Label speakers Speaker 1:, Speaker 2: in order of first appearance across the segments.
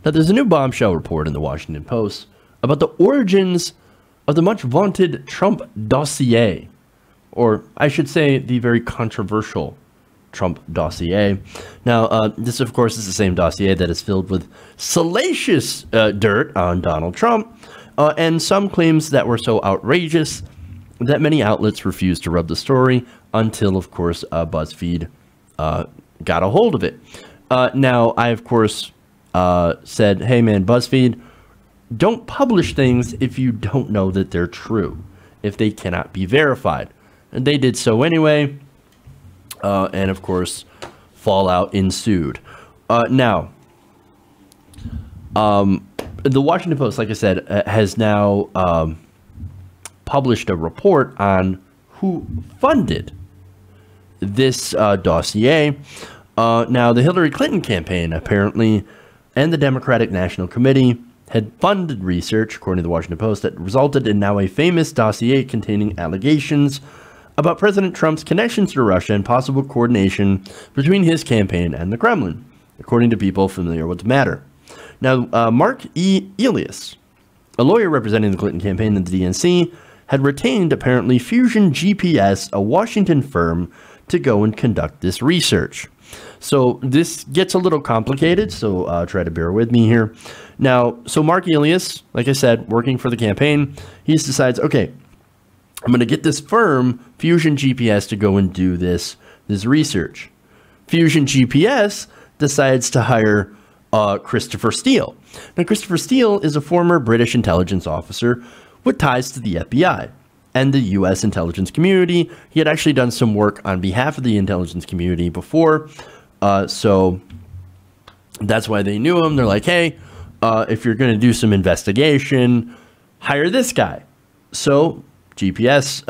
Speaker 1: Now, there's a new bombshell report in the Washington Post about the origins of the much vaunted Trump dossier, or I should say the very controversial Trump dossier. Now, this, of course, is the same dossier that is filled with salacious dirt on Donald Trump, and some claims that were so outrageous that many outlets refused to rub the story until, of course, BuzzFeed got a hold of it. Now, I, of course, said, hey, man, BuzzFeed, don't publish things if you don't know that they're true, if they cannot be verified. And they did so anyway. And, of course, fallout ensued. Now, the Washington Post, like I said, has now published a report on who funded this dossier. Now, the Hillary Clinton campaign, apparently, and the Democratic National Committee had funded research, according to the Washington Post, that resulted in now a famous dossier containing allegations about President Trump's connections to Russia and possible coordination between his campaign and the Kremlin, according to people familiar with the matter. Now, Mark E. Elias, a lawyer representing the Clinton campaign and the DNC, had retained, apparently, Fusion GPS, a Washington firm, to go and conduct this research. So this gets a little complicated, so try to bear with me here. Now, so Mark Elias, like I said, working for the campaign, he decides, okay, I'm going to get this firm, Fusion GPS, to go and do this research. Fusion GPS decides to hire Christopher Steele. Now, Christopher Steele is a former British intelligence officer with ties to the FBI and the U.S. intelligence community. He had actually done some work on behalf of the intelligence community before, so that's why they knew him. They're like, hey, if you're going to do some investigation, hire this guy. So GPS,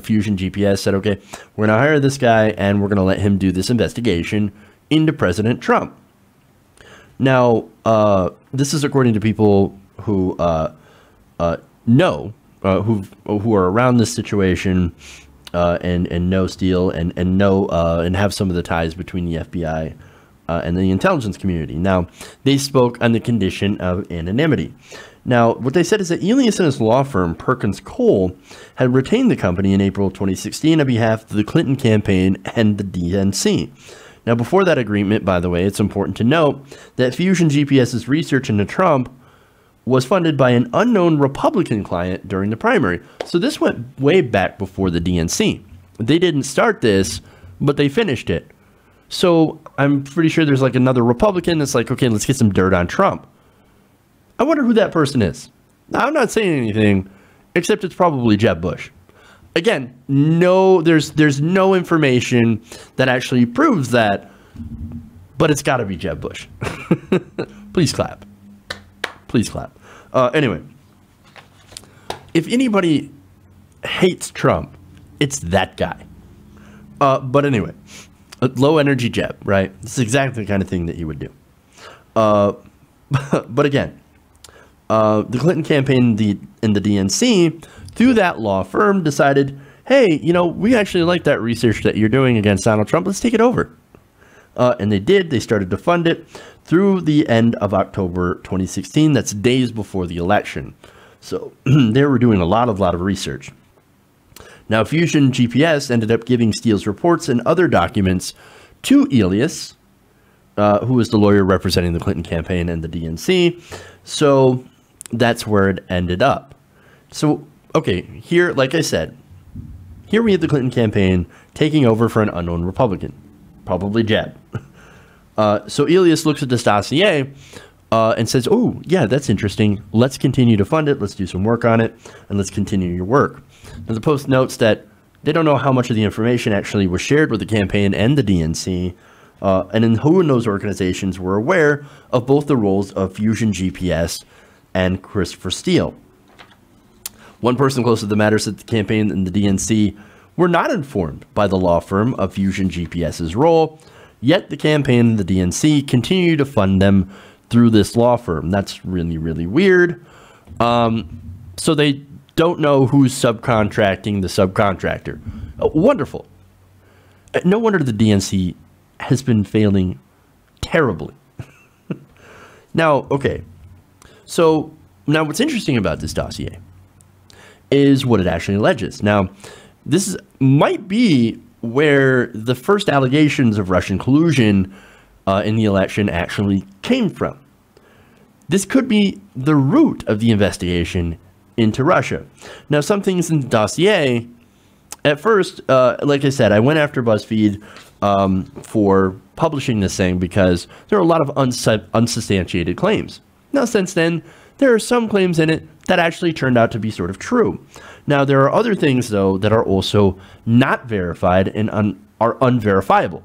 Speaker 1: Fusion GPS said, okay, we're going to hire this guy and we're going to let him do this investigation into President Trump. Now, this is according to people who know, who are around this situation and know Steele and know and have some of the ties between the FBI and the intelligence community. Now, they spoke on the condition of anonymity. Now, what they said is that Elias and his law firm, Perkins Coie, had retained the company in April 2016 on behalf of the Clinton campaign and the DNC. Now, before that agreement, by the way, it's important to note that Fusion GPS's research into Trump was funded by an unknown Republican client during the primary. So this went way back before the DNC. They didn't start this, but they finished it. So I'm pretty sure there's like another Republican that's like, okay, let's get some dirt on Trump. I wonder who that person is. Now, I'm not saying anything, except it's probably Jeb Bush. Again, no, there's no information that actually proves that, but it's got to be Jeb Bush. Please clap. Please clap. Anyway, if anybody hates Trump, it's that guy. But anyway, low energy Jeb, right? This is exactly the kind of thing that you would do. But again, the Clinton campaign and the DNC, through that law firm, decided, hey, you know, we actually like that research that you're doing against Donald Trump. Let's take it over. And they did. They started to fund it through the end of October 2016. That's days before the election. So they were doing a lot of research. Now, Fusion GPS ended up giving Steele's reports and other documents to Elias, who was the lawyer representing the Clinton campaign and the DNC. So that's where it ended up. So, okay, here, like I said, here we have the Clinton campaign taking over for an unknown Republican, probably Jeb. So Elias looks at this dossier and says, oh, yeah, that's interesting. Let's continue to fund it. Let's do some work on it, and let's continue your work. Now, the Post notes that they don't know how much of the information actually was shared with the campaign and the DNC, and then who in those organizations were aware of both the roles of Fusion GPS and Christopher Steele. One person close to the matter said the campaign and the DNC were not informed by the law firm of Fusion GPS's role, yet the campaign and the DNC continue to fund them through this law firm. That's really, really weird. So they don't know who's subcontracting the subcontractor. Oh, wonderful. No wonder the DNC has been failing terribly. Now, okay, so now what's interesting about this dossier is what it actually alleges. Now, might be where the first allegations of Russian collusion in the election actually came from. This could be the root of the investigation into Russia. Now, some things in the dossier, at first, like I said, I went after BuzzFeed for publishing this thing because there are a lot of unsubstantiated claims. Now, since then, there are some claims in it that actually turned out to be sort of true. Now, there are other things, though, that are also not verified and are unverifiable.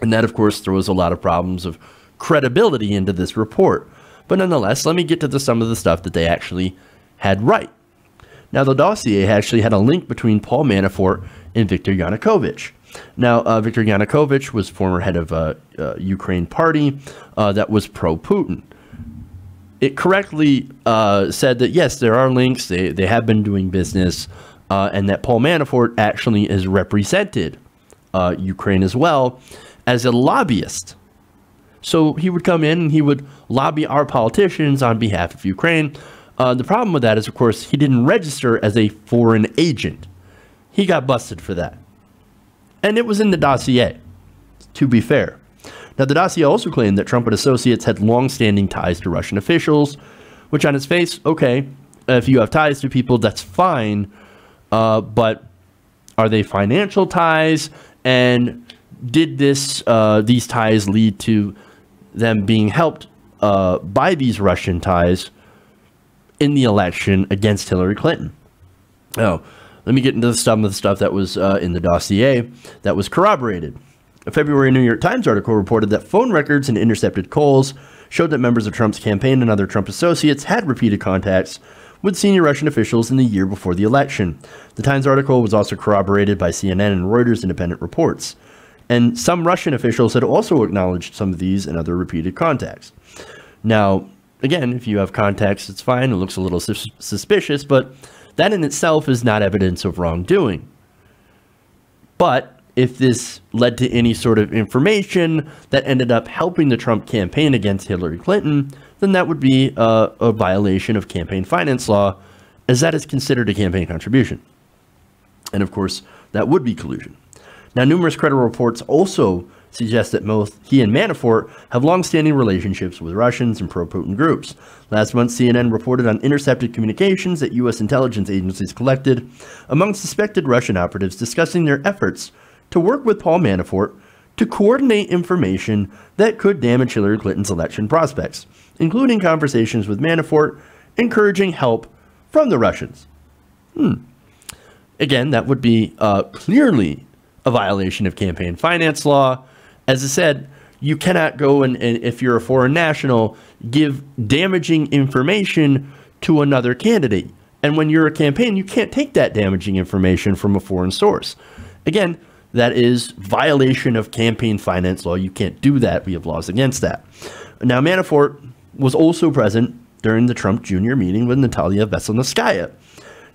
Speaker 1: And that, of course, throws a lot of problems of credibility into this report. But nonetheless, let me get to some of the stuff that they actually had right. Now, the dossier actually had a link between Paul Manafort and Viktor Yanukovych. Now, Viktor Yanukovych was former head of a Ukraine party that was pro-Putin. It correctly said that, yes, there are links, they have been doing business, and that Paul Manafort actually has represented Ukraine as well as a lobbyist. So he would come in and he would lobby our politicians on behalf of Ukraine. The problem with that is, of course, he didn't register as a foreign agent. He got busted for that. And it was in the dossier, to be fair. Now, the dossier also claimed that Trump and associates had long-standing ties to Russian officials, which on its face, okay, if you have ties to people, that's fine. But are they financial ties? And did these ties lead to them being helped by these Russian ties in the election against Hillary Clinton? Now, let me get into some of the stuff that was in the dossier that was corroborated. A February New York Times article reported that phone records and intercepted calls showed that members of Trump's campaign and other Trump associates had repeated contacts with senior Russian officials in the year before the election. The Times article was also corroborated by CNN and Reuters independent reports. And some Russian officials had also acknowledged some of these and other repeated contacts. Now, again, if you have contacts, it's fine. It looks a little suspicious, but that in itself is not evidence of wrongdoing. But if this led to any sort of information that ended up helping the Trump campaign against Hillary Clinton, then that would be a violation of campaign finance law, as that is considered a campaign contribution. And of course, that would be collusion. Now, numerous credible reports also suggest that both he and Manafort have long-standing relationships with Russians and pro-Putin groups. Last month, CNN reported on intercepted communications that U.S. intelligence agencies collected among suspected Russian operatives discussing their efforts to work with Paul Manafort to coordinate information that could damage Hillary Clinton's election prospects, including conversations with Manafort encouraging help from the Russians. Again, that would be clearly a violation of campaign finance law. As I said, you cannot go and if you're a foreign national, give damaging information to another candidate. And when you're a campaign, you can't take that damaging information from a foreign source. Again, that is violation of campaign finance law. You can't do that. We have laws against that. Now, Manafort was also present during the Trump Jr. meeting with Natalia Veselnitskaya.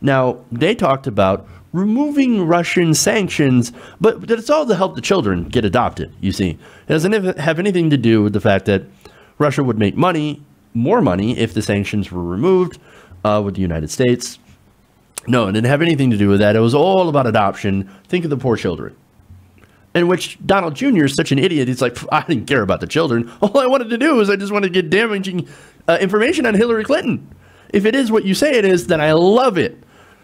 Speaker 1: Now, they talked about removing Russian sanctions, but it's all to help the children get adopted, you see. It doesn't have anything to do with the fact that Russia would make money, more money, if the sanctions were removed with the United States. No, it didn't have anything to do with that. It was all about adoption. Think of the poor children. In which Donald Jr. is such an idiot. He's like, I didn't care about the children. All I wanted to do is I just wanted to get damaging information on Hillary Clinton. If it is what you say it is, then I love it.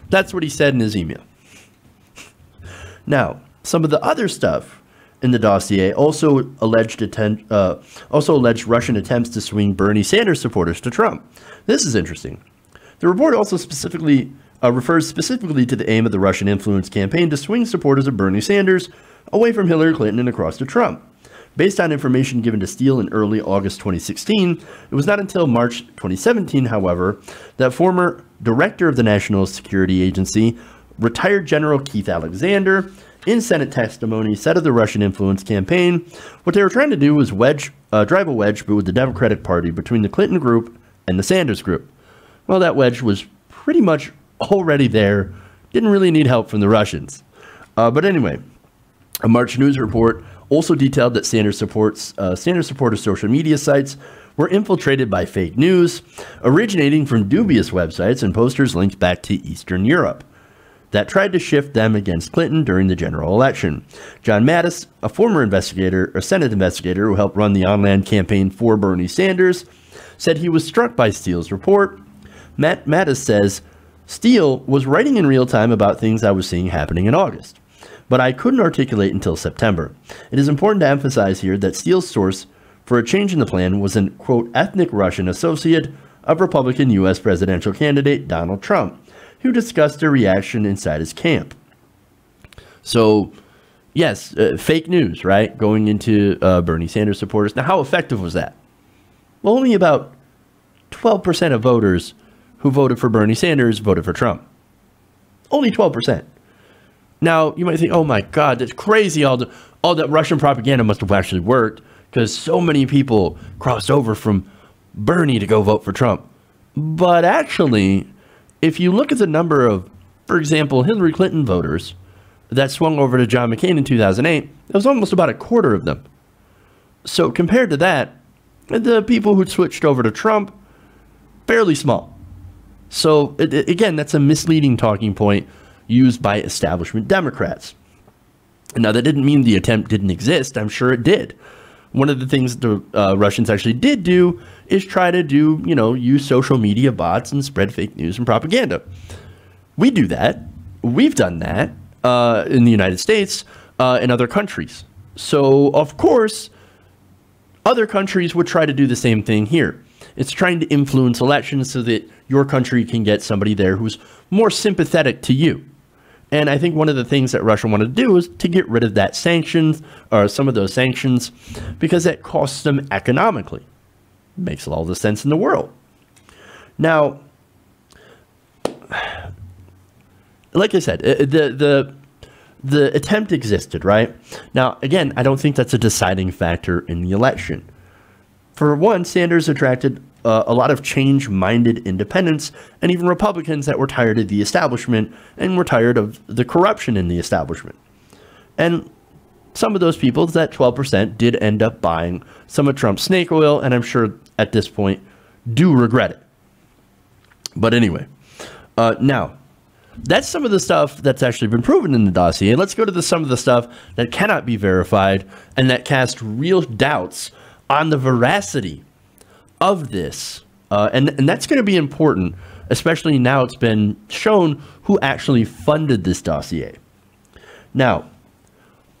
Speaker 1: That's what he said in his email. Now, some of the other stuff in the dossier also alleged Russian attempts to swing Bernie Sanders supporters to Trump. This is interesting. The report also refers specifically to the aim of the Russian influence campaign to swing supporters of Bernie Sanders away from Hillary Clinton and across to Trump. Based on information given to Steele in early August 2016, it was not until March 2017, however, that former director of the National Security Agency, retired General Keith Alexander, in Senate testimony said of the Russian influence campaign, what they were trying to do was drive a wedge with the Democratic Party between the Clinton group and the Sanders group. Well, that wedge was pretty much already there, didn't really need help from the Russians. But anyway, a March News report also detailed that Sanders supporters' social media sites were infiltrated by fake news, originating from dubious websites and posters linked back to Eastern Europe that tried to shift them against Clinton during the general election. John Mattis, a former investigator, a Senate investigator who helped run the online campaign for Bernie Sanders, said he was struck by Steele's report. Mattis says, Steele was writing in real time about things I was seeing happening in August, but I couldn't articulate until September. It is important to emphasize here that Steele's source for a change in the plan was an, quote, ethnic Russian associate of Republican U.S. presidential candidate Donald Trump, who discussed a reaction inside his camp. So, yes, fake news, right? Going into Bernie Sanders supporters. Now, how effective was that? Well, only about 12% of voters who voted for Bernie Sanders voted for Trump. Only 12%. Now, you might think, oh my God, that's crazy. All that Russian propaganda must have actually worked because so many people crossed over from Bernie to go vote for Trump. But actually, if you look at the number of, for example, Hillary Clinton voters that swung over to John McCain in 2008, it was almost about a quarter of them. So compared to that, the people who switched over to Trump, fairly small. So again, that's a misleading talking point used by establishment Democrats. Now, that didn't mean the attempt didn't exist. I'm sure it did. One of the things the Russians actually did do is try to do, use social media bots and spread fake news and propaganda. We do that. We've done that in the United States and other countries. So, of course, other countries would try to do the same thing here. It's trying to influence elections so that your country can get somebody there who's more sympathetic to you. And I think one of the things that Russia wanted to do is to get rid of that sanctions, or some of those sanctions, because that costs them economically. Makes all the sense in the world. Now, like I said, the attempt existed, right? Now, again, I don't think that's a deciding factor in the election. For one, Sanders attracted a lot of change-minded independents and even Republicans that were tired of the establishment and were tired of the corruption in the establishment. And some of those people, that 12%, did end up buying some of Trump's snake oil, and I'm sure at this point do regret it. But anyway, now, that's some of the stuff that's actually been proven in the dossier. Let's go to some of the stuff that cannot be verified and that cast real doubts on the veracity of this. And that's going to be important, especially now it's been shown who actually funded this dossier. Now,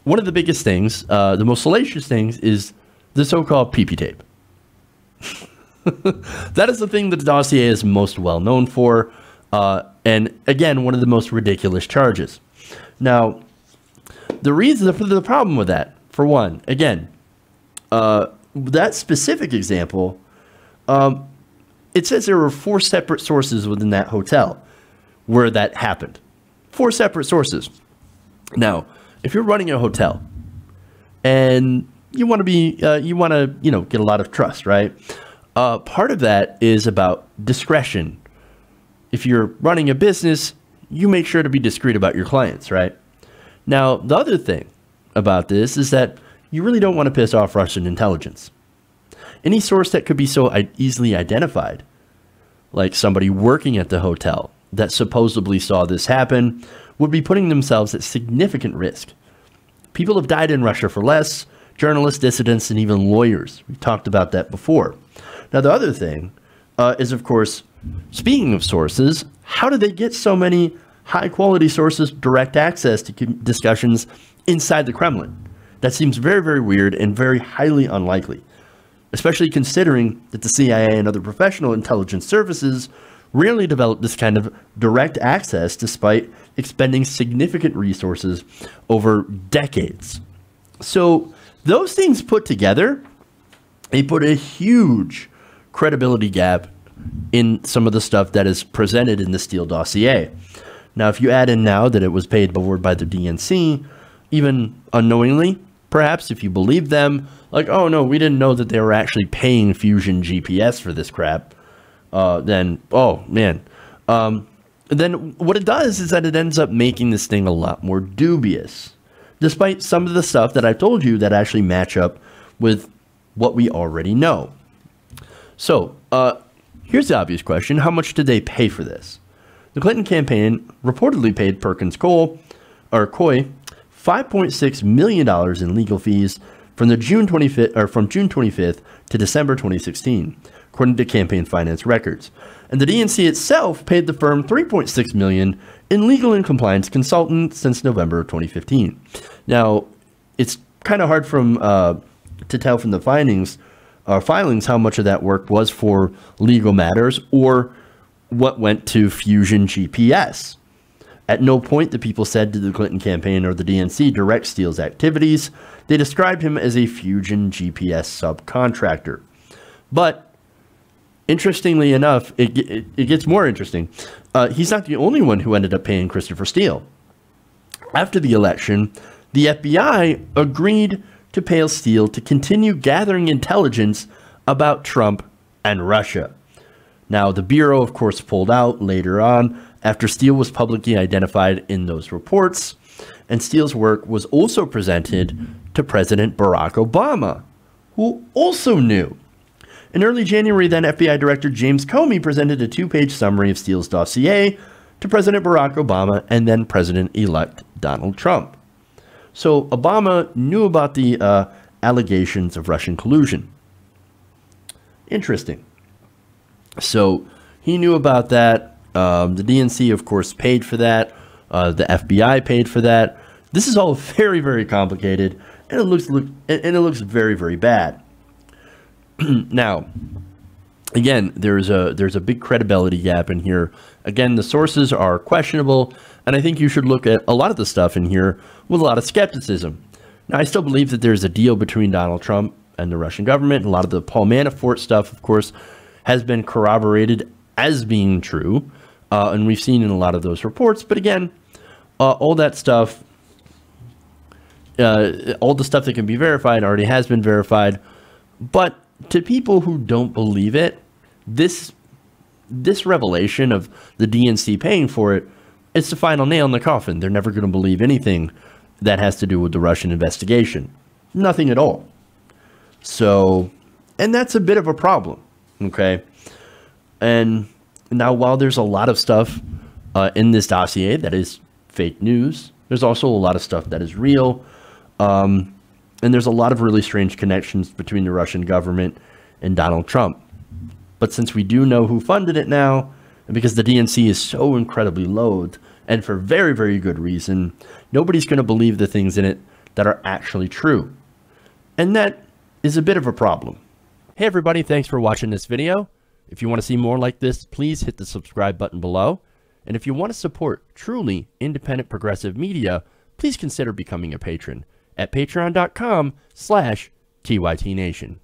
Speaker 1: one of the biggest things, the most salacious things, is the so-called PP tape. That is the thing that the dossier is most well known for. And again, one of the most ridiculous charges. Now, the problem with that, for one, again, that specific example, it says there were 4 separate sources within that hotel where that happened. 4 separate sources. Now, if you're running a hotel and you want to get a lot of trust, right? Part of that is about discretion. If you're running a business, you make sure to be discreet about your clients, right? Now, the other thing about this is that you really don't want to piss off Russian intelligence. Any source that could be so easily identified, like somebody working at the hotel that supposedly saw this happen, would be putting themselves at significant risk. People have died in Russia for less, journalists, dissidents, and even lawyers. We've talked about that before. Now, the other thing is, of course, speaking of sources, how did they get so many high-quality sources direct access to discussions inside the Kremlin? That seems very, very weird and very highly unlikely, especially considering that the CIA and other professional intelligence services rarely develop this kind of direct access despite expending significant resources over decades. So those things put together, they put a huge credibility gap in some of the stuff that is presented in the Steele dossier. Now, if you add in now that it was paid forward by the DNC, even unknowingly, perhaps if you believe them, like, oh no, we didn't know that they were actually paying Fusion GPS for this crap, then, oh man. Then what it does is that it ends up making this thing a lot more dubious, despite some of the stuff that I've told you that actually match up with what we already know. So, here's the obvious question. How much did they pay for this? The Clinton campaign reportedly paid Perkins Coie $5.6 million in legal fees from June 25th to December 2016, according to campaign finance records. And the DNC itself paid the firm $3.6 million in legal and compliance consultants since November of 2015. Now, it's kind of hard to tell from the filings how much of that work was for legal matters or what went to Fusion GPS. At no point the people said to the Clinton campaign or the DNC direct Steele's activities. They described him as a Fusion GPS subcontractor. But interestingly enough, it gets more interesting. He's not the only one who ended up paying Christopher Steele. After the election, the FBI agreed to pay Steele to continue gathering intelligence about Trump and Russia. Now, the Bureau, of course, pulled out later on after Steele was publicly identified in those reports, and Steele's work was also presented to President Barack Obama, who also knew. In early January, then FBI Director James Comey presented a 2-page summary of Steele's dossier to President Barack Obama and then President-elect Donald Trump. So Obama knew about the allegations of Russian collusion. Interesting. So he knew about that. The DNC, of course, paid for that. The FBI paid for that. This is all very, very complicated, and it looks very, very bad. Now, again, there's a big credibility gap in here. Again, the sources are questionable, and I think you should look at a lot of the stuff in here with a lot of skepticism. Now, I still believe that there's a deal between Donald Trump and the Russian government. A lot of the Paul Manafort stuff, of course, has been corroborated as being true, and we've seen in a lot of those reports. But again, all that stuff, all the stuff that can be verified already has been verified. But to people who don't believe it, this revelation of the DNC paying for it, it's the final nail in the coffin. They're never going to believe anything that has to do with the Russian investigation. Nothing at all. So, and that's a bit of a problem, okay? And now, while there's a lot of stuff in this dossier that is fake news, there's also a lot of stuff that is real. And there's a lot of really strange connections between the Russian government and Donald Trump. But since we do know who funded it now, and because the DNC is so incredibly loathed, and for very, very good reason, nobody's going to believe the things in it that are actually true. And that is a bit of a problem. Hey everybody, thanks for watching this video. If you want to see more like this, please hit the subscribe button below. And if you want to support truly independent progressive media, please consider becoming a patron at patreon.com/TYTNation.